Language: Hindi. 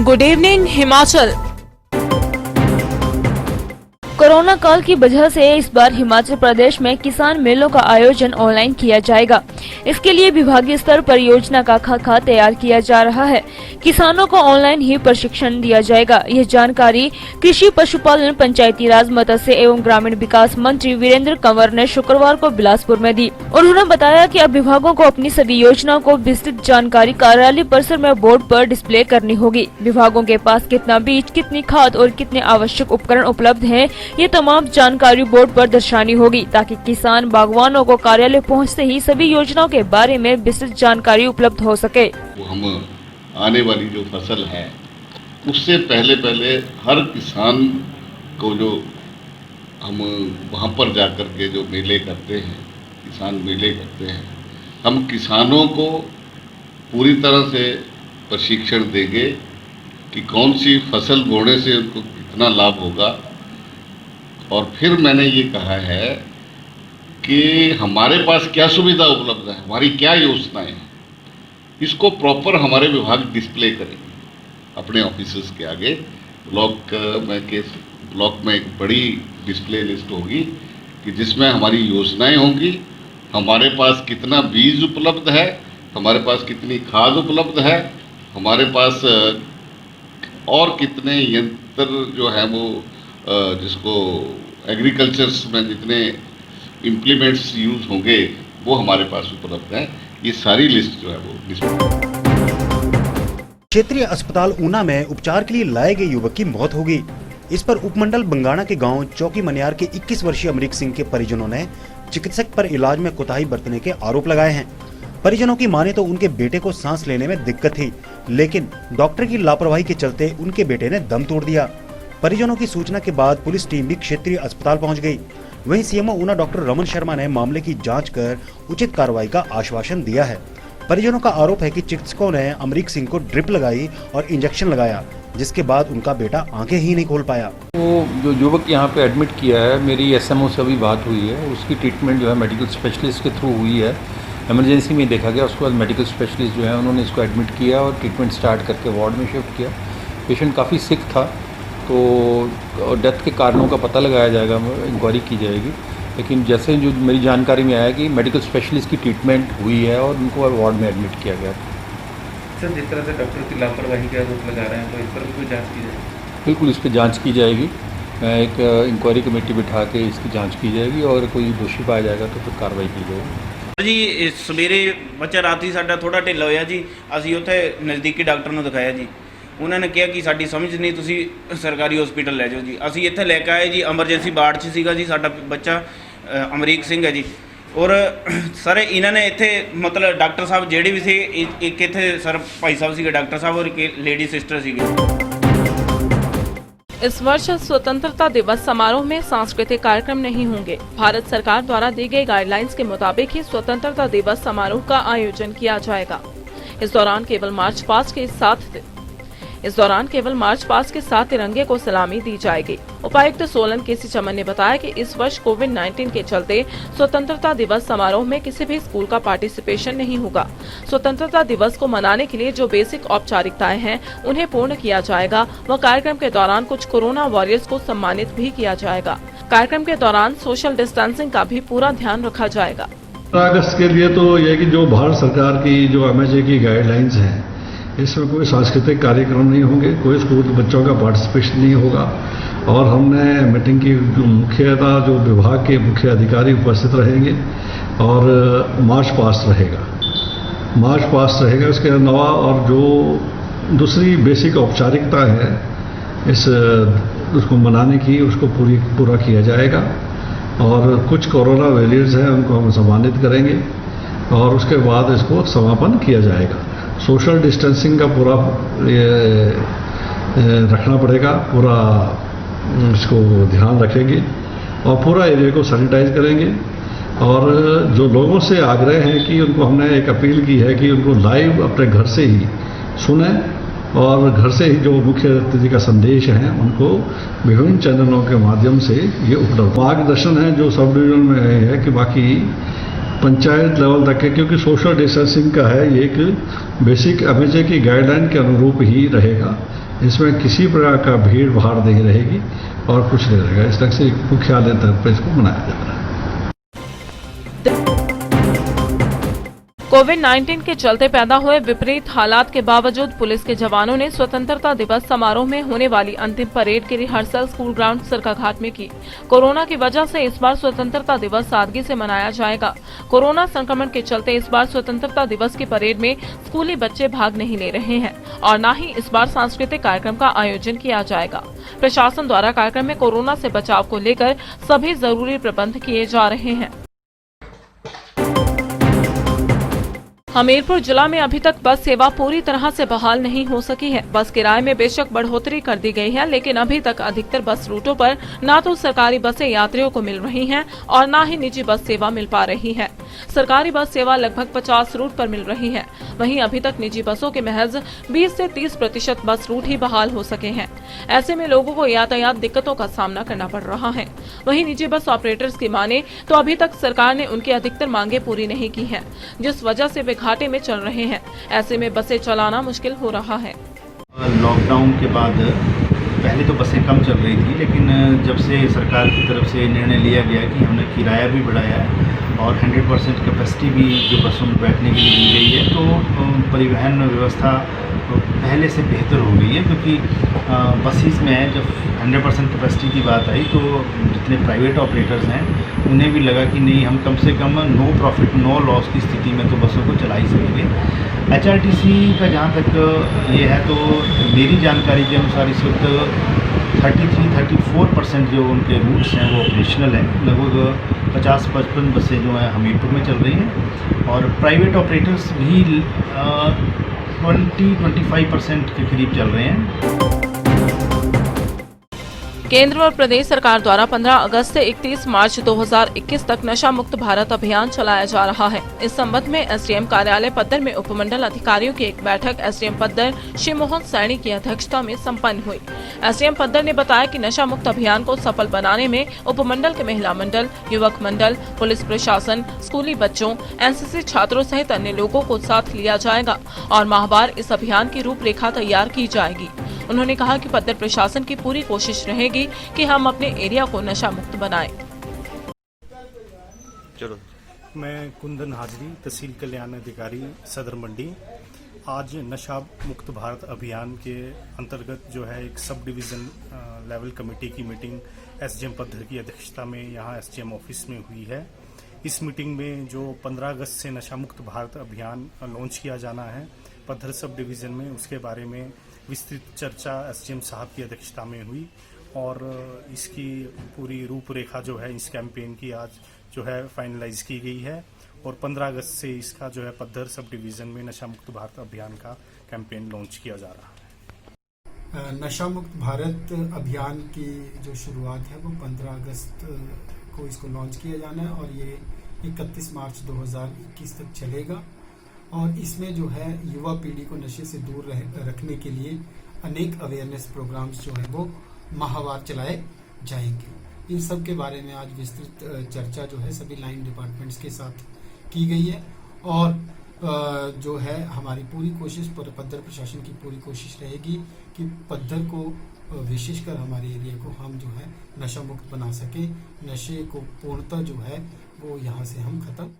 Good evening Himachal. कोरोना काल की वजह से इस बार हिमाचल प्रदेश में किसान मेलों का आयोजन ऑनलाइन किया जाएगा। इसके लिए विभागीय स्तर पर योजना का खाका तैयार किया जा रहा है। किसानों को ऑनलाइन ही प्रशिक्षण दिया जाएगा। यह जानकारी कृषि पशुपालन पंचायती राज मत्स्य एवं ग्रामीण विकास मंत्री वीरेंद्र कंवर ने शुक्रवार को बिलासपुर में दी। उन्होंने बताया कि अब विभागों को अपनी सभी योजनाओं को विस्तृत जानकारी कार्यालय परिसर में बोर्ड पर डिस्प्ले करनी होगी। विभागों के पास कितना बीज, कितनी खाद और कितने आवश्यक उपकरण उपलब्ध हैं, ये तमाम जानकारी बोर्ड पर दर्शानी होगी, ताकि किसान बागवानों को कार्यालय पहुंचते ही सभी योजनाओं के बारे में विस्तृत जानकारी उपलब्ध हो सके। हम आने वाली जो फसल है उससे पहले हर किसान को जो हम वहाँ पर जाकर के जो मेले करते हैं, किसान मेले करते हैं, हम किसानों को पूरी तरह से प्रशिक्षण देंगे कि कौन सी फसल बोने से उनको कितना लाभ होगा। और फिर मैंने ये कहा है कि हमारे पास क्या सुविधा उपलब्ध है, हमारी क्या योजनाएं हैं, इसको प्रॉपर हमारे विभाग डिस्प्ले करेंगे अपने ऑफिसर्स के आगे। ब्लॉक में एक बड़ी डिस्प्ले लिस्ट होगी कि जिसमें हमारी योजनाएं होंगी, हमारे पास कितना बीज उपलब्ध है, हमारे पास कितनी खाद उपलब्ध है, हमारे पास और कितने यंत्र जो है वो जिसको एग्रीकल्चर्स में जितने इम्प्लीमेंट्स यूज़ होंगे वो हमारे पास उपलब्ध है। ये सारी लिस्ट जो है वो क्षेत्रीय अस्पताल ऊना में उपचार के लिए लाए गए युवक की मौत हो गई। इस पर उपमंडल बंगाणा के गांव चौकी मनियार के 21 वर्षीय अमरीक सिंह के परिजनों ने चिकित्सक पर इलाज में कोताही बरतने के आरोप लगाए हैं। परिजनों की माने तो उनके बेटे को सांस लेने में दिक्कत थी, लेकिन डॉक्टर की लापरवाही के चलते उनके बेटे ने दम तोड़ दिया। परिजनों की सूचना के बाद पुलिस टीम भी क्षेत्रीय अस्पताल पहुंच गई। वहीं सीएमओ ऊना डॉक्टर रमन शर्मा ने मामले की जांच कर उचित कार्रवाई का आश्वासन दिया है। परिजनों का आरोप है कि चिकित्सकों ने अमरीक सिंह को ड्रिप लगाई और इंजेक्शन लगाया, जिसके बाद उनका बेटा आंखें ही नहीं खोल पाया। वो जो युवक यहाँ पे एडमिट किया है, मेरी एसएमओ से अभी बात हुई है। उसकी ट्रीटमेंट जो है मेडिकल स्पेशलिस्ट के थ्रू हुई है। इमरजेंसी में देखा गया, उसके बाद मेडिकल स्पेशलिस्ट जो है उन्होंने इसको एडमिट किया और ट्रीटमेंट स्टार्ट करके वार्ड में शिफ्ट किया। पेशेंट काफ़ी सिक था, तो डेथ के कारणों का पता लगाया जाएगा, इंक्वायरी की जाएगी। लेकिन जैसे जो मेरी जानकारी में आया कि मेडिकल स्पेशलिस्ट की ट्रीटमेंट हुई है और उनको वार्ड में एडमिट किया गया। सर, जिस तरह से डॉक्टर की लापरवाही का आरोप लगा रहे हैं, तो इस पर भी जांच की जाएगी? बिल्कुल, इस पर जांच की जाएगी। एक इंक्वायरी कमेटी बिठा के इसकी जांच की जाएगी और कोई दोषी पाया जाएगा तो फिर कार्रवाई की जाएगी। जी सवेरे बच्चा रात ही साਡਾ थोड़ा ढिल्ला होया जी, ਅਸੀਂ ਉੱਥੇ ਨਜ਼ਦੀਕੀ ਡਾਕਟਰ ਨੂੰ ਦਿਖਾਇਆ ਜੀ। ਉਹਨਾਂ ਨੇ ਕਿਹਾ ਕਿ ਸਾਡੀ ਸਮਝ ਨਹੀਂ, ਤੁਸੀਂ ਸਰਕਾਰੀ ਹਸਪੀਟਲ ਲੈ ਜਾਓ ਜੀ। ਅਸੀਂ ਇੱਥੇ ਲੈ ਕੇ ਆਏ ਜੀ, ਐਮਰਜੈਂਸੀ ਵਾਰਡ 'ਚ ਸੀਗਾ ਜੀ ਸਾਡਾ ਬੱਚਾ ਅਮਰੀਕ ਸਿੰਘ ਹੈ ਜੀ। ਔਰ ਸਰ ਇਹਨਾਂ ਨੇ ਇੱਥੇ ਮਤਲਬ ਡਾਕਟਰ ਸਾਹਿਬ ਜਿਹੜੇ ਵੀ ਸੀ, ਇੱਕ ਇੱਥੇ ਸਰ ਭਾਈ ਸਾਹਿਬ ਸੀਗੇ ਡਾਕਟਰ ਸਾਹਿਬ और एक लेडी सिस्टर ਸੀਗੇ। इस वर्ष स्वतंत्रता दिवस समारोह में सांस्कृतिक कार्यक्रम नहीं होंगे। भारत सरकार द्वारा दी गई गाइडलाइंस के मुताबिक ही स्वतंत्रता दिवस समारोह का आयोजन किया जाएगा। इस दौरान केवल मार्च पास्ट के साथ तिरंगे को सलामी दी जाएगी। उपायुक्त सोलन केसी चमन ने बताया कि इस वर्ष कोविड-19 के चलते स्वतंत्रता दिवस समारोह में किसी भी स्कूल का पार्टिसिपेशन नहीं होगा। स्वतंत्रता दिवस को मनाने के लिए जो बेसिक औपचारिकताएं हैं उन्हें पूर्ण किया जाएगा व कार्यक्रम के दौरान कुछ कोरोना वॉरियर्स को सम्मानित भी किया जाएगा। कार्यक्रम के दौरान सोशल डिस्टेंसिंग का भी पूरा ध्यान रखा जाएगा। अगस्त के लिए तो यह कि जो भारत सरकार की जो एमएचए की गाइडलाइंस है, इसमें कोई सांस्कृतिक कार्यक्रम नहीं होंगे, कोई स्कूल बच्चों का पार्टिसिपेशन नहीं होगा। और हमने मीटिंग की जो मुख्यता जो विभाग के मुख्य अधिकारी उपस्थित रहेंगे और मार्च पास्ट रहेगा। इसके अलावा और जो दूसरी बेसिक औपचारिकता है उसको मनाने की, उसको पूरा किया जाएगा। और कुछ कोरोना वॉरियर्स हैं उनको हम सम्मानित करेंगे और उसके बाद इसको समापन किया जाएगा। सोशल डिस्टेंसिंग का पूरा रखना पड़ेगा, पूरा इसको ध्यान रखेंगे और पूरा एरिया को सैनिटाइज करेंगे। और जो लोगों से आग्रह है कि उनको हमने एक अपील की है कि उनको लाइव अपने घर से ही सुने और घर से ही जो मुख्य अतिथि का संदेश है उनको विभिन्न चैनलों के माध्यम से ये उपलब्ध मार्गदर्शन है जो सब डिवीजन में है कि बाकी पंचायत लेवल तक है, क्योंकि सोशल डिस्टेंसिंग का है ये एक बेसिक एमएचए की गाइडलाइन के अनुरूप ही रहेगा। इसमें किसी प्रकार का भीड़ भाड़ नहीं रहेगी और कुछ नहीं रहेगा। इस तरह से मुख्यालय तक पर इसको मनाया जा रहा है। कोविड-19 के चलते पैदा हुए विपरीत हालात के बावजूद पुलिस के जवानों ने स्वतंत्रता दिवस समारोह में होने वाली अंतिम परेड की रिहर्सल स्कूल ग्राउंड सरकाघाट में की। कोरोना की वजह से इस बार स्वतंत्रता दिवस सादगी से मनाया जाएगा। कोरोना संक्रमण के चलते इस बार स्वतंत्रता दिवस की परेड में स्कूली बच्चे भाग नहीं ले रहे हैं और न ही इस बार सांस्कृतिक कार्यक्रम का आयोजन किया जाएगा। प्रशासन द्वारा कार्यक्रम में कोरोना से बचाव को लेकर सभी जरूरी प्रबंध किए जा रहे हैं। हमीरपुर जिला में अभी तक बस सेवा पूरी तरह से बहाल नहीं हो सकी है। बस किराए में बेशक बढ़ोतरी कर दी गई है, लेकिन अभी तक अधिकतर बस रूटों पर न तो सरकारी बसें यात्रियों को मिल रही हैं और न ही निजी बस सेवा मिल पा रही है। सरकारी बस सेवा लगभग 50 रूट पर मिल रही है, वहीं अभी तक निजी बसों के महज 20 से 30% बस रूट ही बहाल हो सके हैं। ऐसे में लोगों को यातायात दिक्कतों का सामना करना पड़ रहा है। वहीं निजी बस ऑपरेटर्स की माने तो अभी तक सरकार ने उनकी अधिकतर मांगे पूरी नहीं की है, जिस वजह से वे घाटे में चल रहे हैं। ऐसे में बसें चलाना मुश्किल हो रहा है। लॉकडाउन के बाद पहले तो बसें कम चल रही थी, लेकिन जब से सरकार की तरफ से निर्णय लिया गया कि हमने किराया भी बढ़ाया है और 100% कैपेसिटी भी जो बसों में बैठने के लिए दी गई है, तो परिवहन व्यवस्था पहले से बेहतर हो गई है। क्योंकि बसेस में जब 100% कैपेसिटी की बात आई तो जितने प्राइवेट ऑपरेटर्स हैं उन्हें भी लगा कि नहीं, हम कम से कम नो प्रॉफिट नो लॉस की स्थिति में तो बसों को चला ही सकेंगे। HRTC का जहाँ तक ये है, तो मेरी जानकारी के अनुसार इस वक्त 33-34% जो उनके रूट्स हैं वो ऑपरेशनल हैं। लगभग 50-55 बसें जो हैं हमीरपुर में चल रही हैं और प्राइवेट ऑपरेटर्स भी 20-25% के करीब चल रहे हैं। केंद्र और प्रदेश सरकार द्वारा 15 अगस्त से 31 मार्च 2021 तक नशा मुक्त भारत अभियान चलाया जा रहा है। इस संबंध में एसडीएम कार्यालय पद्दर में उपमंडल अधिकारियों की एक बैठक एसडीएम पद्दर श्री मोहन सैनी की अध्यक्षता में संपन्न हुई। एसडीएम पद्दर ने बताया कि नशा मुक्त अभियान को सफल बनाने में उपमंडल के महिला मंडल, युवक मंडल, पुलिस प्रशासन, स्कूली बच्चों, एनसीसी छात्रों सहित अन्य लोगों को साथ लिया जाएगा और माहवार इस अभियान की रूपरेखा तैयार की जाएगी। उन्होंने कहा कि पद्दर प्रशासन की पूरी कोशिश रहेगी कि हम अपने एरिया को नशा मुक्त बनाएं। चलो। मैं कुंदन हाजरी, तहसील कल्याण अधिकारी सदर मंडी। आज नशा मुक्त भारत अभियान के अंतर्गत जो है एक सब डिवीजन लेवल कमेटी की मीटिंग एसडीएम पद्दर की अध्यक्षता में यहाँ एसडीएम ऑफिस में हुई है। इस मीटिंग में जो 15 अगस्त से नशा मुक्त भारत अभियान लॉन्च किया जाना है पद्दर सब डिवीजन में, उसके बारे में विस्तृत चर्चा एसडीएम साहब की अध्यक्षता में हुई और इसकी पूरी रूपरेखा जो है इस कैंपेन की आज जो है फाइनलाइज की गई है और 15 अगस्त से इसका जो है पद्दर सब डिवीजन में नशा मुक्त भारत अभियान का कैंपेन लॉन्च किया जा रहा है। नशा मुक्त भारत अभियान की जो शुरुआत है वो 15 अगस्त को इसको लॉन्च किया जाना है और ये 31 मार्च 2021 तक चलेगा और इसमें जो है युवा पीढ़ी को नशे से दूर रखने के लिए अनेक अवेयरनेस प्रोग्राम्स जो है वो माहवार चलाए जाएंगे। इन सब के बारे में आज विस्तृत चर्चा जो है सभी लाइन डिपार्टमेंट्स के साथ की गई है और जो है हमारी पूरी कोशिश पद्दर प्रशासन की पूरी कोशिश रहेगी कि पद्दर को विशेषकर हमारे एरिया को हम जो है नशा मुक्त बना सके, नशे को पूर्णतः जो है वो यहाँ से हम खत्म